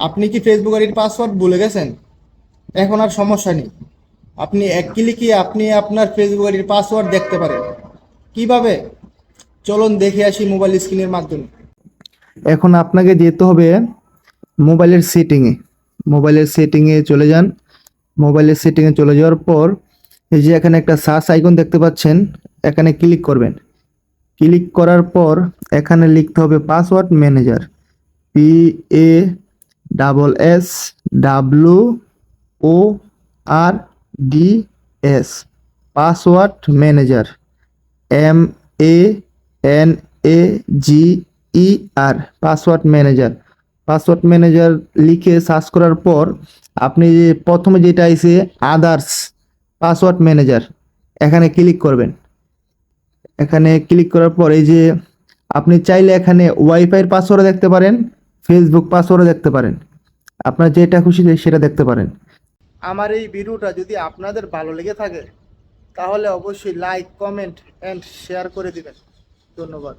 আপনি কি ফেসবুক আইডির পাসওয়ার্ড ভুলে গেছেন? এখন আর সমস্যা নেই। আপনি এক ক্লিকে আপনি আপনার ফেসবুক আইডির পাসওয়ার্ড দেখতে পারেন। কিভাবে? চলুন দেখে আসি মোবাইল স্ক্রিনের মাধ্যমে। এখন আপনাকে যেতে হবে মোবাইলের সেটিংয়ে। মোবাইলের সেটিংয়ে চলে যান। মোবাইলের সেটিংয়ে চলে যাওয়ার পর এই যে এখানে একটা সার্চ আইকন দেখতে পাচ্ছেন, এখানে ক্লিক করবেন। ক্লিক করার পর এখানে লিখতে হবে password manager. PASSWORDS, password manager. MANAGER, password manager. Password manager লিখে সার্চ করার পর আপনি যে প্রথমে যেটা আইছে আদার্স পাসওয়ার্ড ম্যানেজার, এখানে ক্লিক করবেন। এখানে ক্লিক করার পর এই যে আপনি চাইলে এখানে ওয়াইফাইয়ের পাসওয়ার্ডও দেখতে পারেন, ফেসবুক পাসওয়ার্ডও দেখতে পারেন। আপনার যেটা খুশি সেটা দেখতে পারেন। আমার এই ভিডিওটা যদি আপনাদের ভালো লেগে থাকে তাহলে অবশ্যই লাইক, কমেন্ট অ্যান্ড শেয়ার করে দিবেন। ধন্যবাদ।